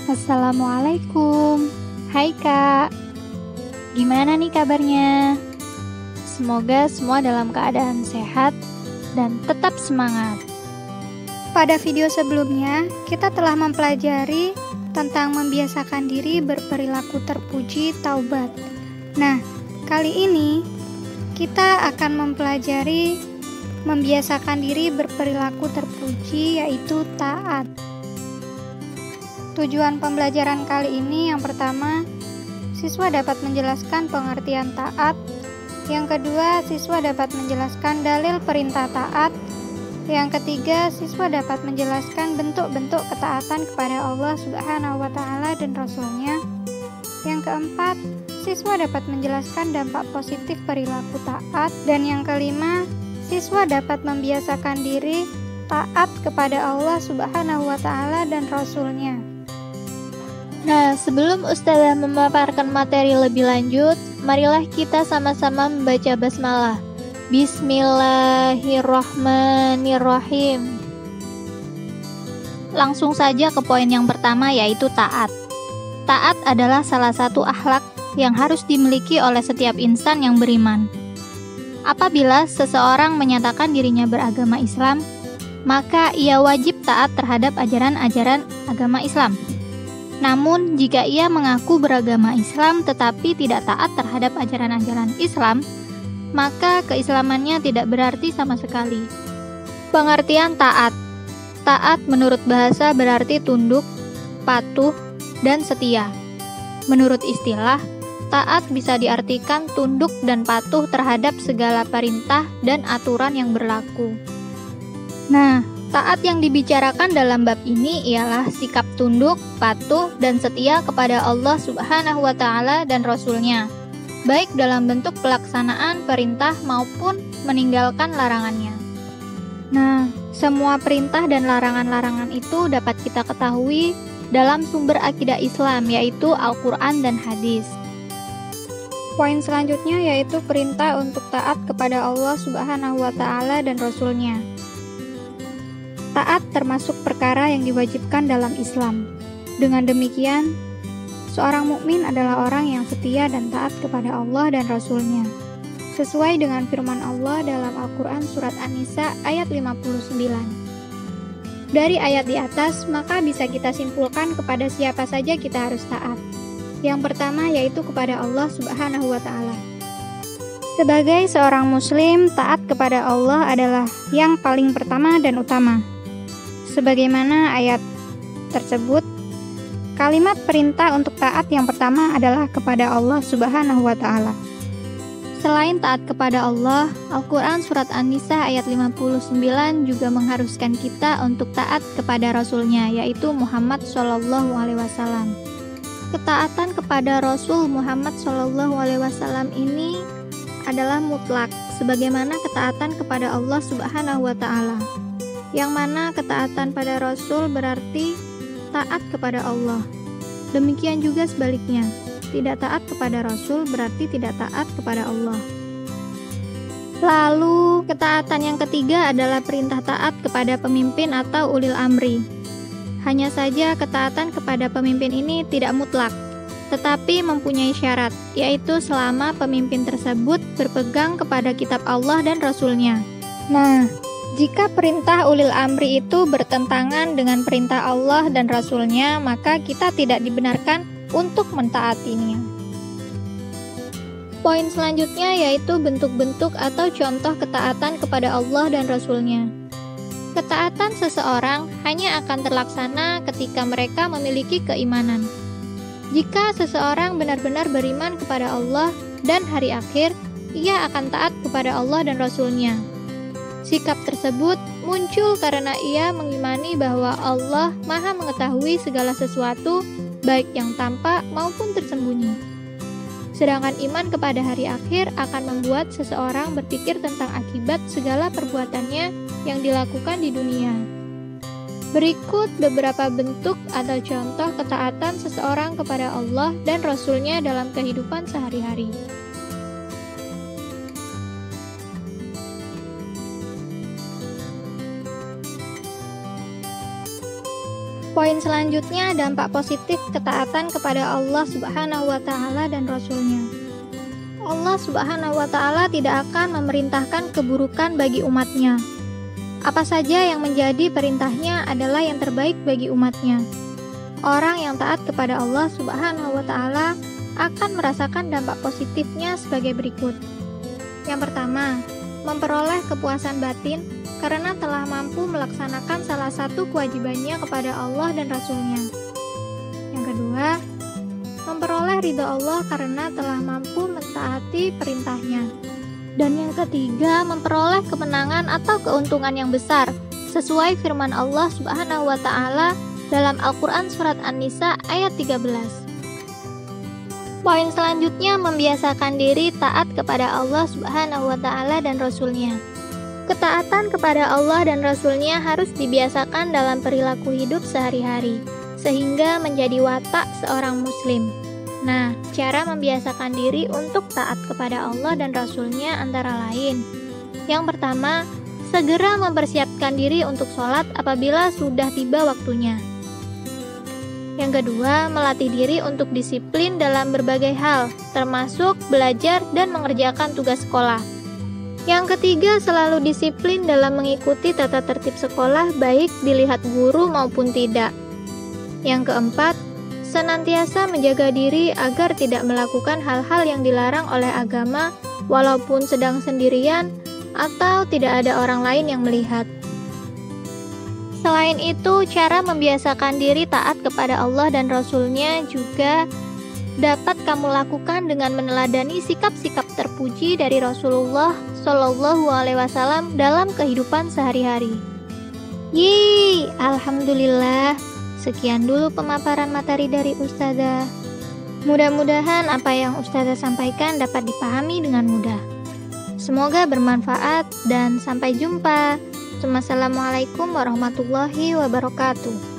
Assalamualaikum. Hai Kak, gimana nih kabarnya? Semoga semua dalam keadaan sehat dan tetap semangat. Pada video sebelumnya, kita telah mempelajari tentang membiasakan diri berperilaku terpuji taubat. Nah, kali ini kita akan mempelajari membiasakan diri berperilaku terpuji, yaitu taat. Tujuan pembelajaran kali ini yang pertama, siswa dapat menjelaskan pengertian taat. Yang kedua, siswa dapat menjelaskan dalil perintah taat. Yang ketiga, siswa dapat menjelaskan bentuk-bentuk ketaatan kepada Allah Subhanahu wa Ta'ala dan Rasul-Nya. Yang keempat, siswa dapat menjelaskan dampak positif perilaku taat. Dan yang kelima, siswa dapat membiasakan diri taat kepada Allah Subhanahu wa Ta'ala dan Rasul-Nya. Nah, sebelum Ustazah memaparkan materi lebih lanjut, marilah kita sama-sama membaca basmalah. Bismillahirrahmanirrahim. Langsung saja ke poin yang pertama, yaitu taat. Taat adalah salah satu akhlak yang harus dimiliki oleh setiap insan yang beriman. Apabila seseorang menyatakan dirinya beragama Islam, maka ia wajib taat terhadap ajaran-ajaran agama Islam. Namun, jika ia mengaku beragama Islam tetapi tidak taat terhadap ajaran-ajaran Islam, maka keislamannya tidak berarti sama sekali. Pengertian taat. Taat menurut bahasa berarti tunduk, patuh, dan setia. Menurut istilah, taat bisa diartikan tunduk dan patuh terhadap segala perintah dan aturan yang berlaku. Nah, taat yang dibicarakan dalam bab ini ialah sikap tunduk, patuh, dan setia kepada Allah Subhanahu wa Ta'ala dan Rasul-Nya, baik dalam bentuk pelaksanaan perintah maupun meninggalkan larangannya. Nah, semua perintah dan larangan-larangan itu dapat kita ketahui dalam sumber akidah Islam, yaitu Al-Quran dan Hadis. Poin selanjutnya yaitu perintah untuk taat kepada Allah Subhanahu wa Ta'ala dan Rasul-Nya. Taat termasuk perkara yang diwajibkan dalam Islam. Dengan demikian, seorang mukmin adalah orang yang setia dan taat kepada Allah dan Rasul-Nya. Sesuai dengan firman Allah dalam Al-Quran Surat An-Nisa ayat 59. Dari ayat di atas, maka bisa kita simpulkan kepada siapa saja kita harus taat. Yang pertama yaitu kepada Allah Subhanahu wa Ta'ala. Sebagai seorang muslim, taat kepada Allah adalah yang paling pertama dan utama. Sebagaimana ayat tersebut, kalimat perintah untuk taat yang pertama adalah kepada Allah Subhanahu wa Ta'ala. Selain taat kepada Allah, Al-Quran Surat An-Nisa ayat 59 juga mengharuskan kita untuk taat kepada Rasul-Nya, yaitu Muhammad SAW. Ketaatan kepada Rasul Muhammad SAW ini adalah mutlak, sebagaimana ketaatan kepada Allah Subhanahu wa Ta'ala. Yang mana ketaatan pada Rasul berarti taat kepada Allah. Demikian juga sebaliknya, tidak taat kepada Rasul berarti tidak taat kepada Allah. Lalu, ketaatan yang ketiga adalah perintah taat kepada pemimpin atau ulil amri. Hanya saja ketaatan kepada pemimpin ini tidak mutlak, tetapi mempunyai syarat, yaitu selama pemimpin tersebut berpegang kepada kitab Allah dan Rasul-Nya. Nah, jika perintah ulil amri itu bertentangan dengan perintah Allah dan Rasul-Nya, maka kita tidak dibenarkan untuk mentaatinya. Poin selanjutnya yaitu bentuk-bentuk atau contoh ketaatan kepada Allah dan Rasul-Nya. Ketaatan seseorang hanya akan terlaksana ketika mereka memiliki keimanan. Jika seseorang benar-benar beriman kepada Allah dan hari akhir, ia akan taat kepada Allah dan Rasul-Nya. Sikap tersebut muncul karena ia mengimani bahwa Allah Maha mengetahui segala sesuatu, baik yang tampak maupun tersembunyi. Sedangkan iman kepada hari akhir akan membuat seseorang berpikir tentang akibat segala perbuatannya yang dilakukan di dunia. Berikut beberapa bentuk atau contoh ketaatan seseorang kepada Allah dan Rasul-Nya dalam kehidupan sehari-hari. Poin selanjutnya, dampak positif ketaatan kepada Allah Subhanahu wa Ta'ala dan Rasul-Nya. Allah Subhanahu wa Ta'ala tidak akan memerintahkan keburukan bagi umatnya. Apa saja yang menjadi perintahnya adalah yang terbaik bagi umatnya. Orang yang taat kepada Allah Subhanahu wa Ta'ala akan merasakan dampak positifnya sebagai berikut. Yang pertama, memperoleh kepuasan batin karena telah mampu melaksanakan salah satu kewajibannya kepada Allah dan Rasul-Nya. Yang kedua, memperoleh ridha Allah karena telah mampu mentaati perintahnya. Dan yang ketiga, memperoleh kemenangan atau keuntungan yang besar, sesuai firman Allah Subhanahu wa Ta'ala dalam Al-Quran Surat An-Nisa ayat 13. Poin selanjutnya, membiasakan diri taat kepada Allah Subhanahu wa Ta'ala dan Rasul-Nya. Ketaatan kepada Allah dan Rasul-Nya harus dibiasakan dalam perilaku hidup sehari-hari, sehingga menjadi watak seorang muslim. Nah, cara membiasakan diri untuk taat kepada Allah dan Rasul-Nya antara lain. Yang pertama, segera mempersiapkan diri untuk sholat apabila sudah tiba waktunya. Yang kedua, melatih diri untuk disiplin dalam berbagai hal, termasuk belajar dan mengerjakan tugas sekolah. Yang ketiga, selalu disiplin dalam mengikuti tata tertib sekolah baik dilihat guru maupun tidak. Yang keempat, senantiasa menjaga diri agar tidak melakukan hal-hal yang dilarang oleh agama walaupun sedang sendirian atau tidak ada orang lain yang melihat. Selain itu, cara membiasakan diri taat kepada Allah dan Rasul-Nya juga dapat kamu lakukan dengan meneladani sikap-sikap terpuji dari Rasulullah Shallallahu Alaihi Wasallam dalam kehidupan sehari-hari. Yeay, alhamdulillah. Sekian dulu pemaparan materi dari Ustazah. Mudah-mudahan apa yang Ustazah sampaikan dapat dipahami dengan mudah. Semoga bermanfaat dan sampai jumpa. Wassalamualaikum warahmatullahi wabarakatuh.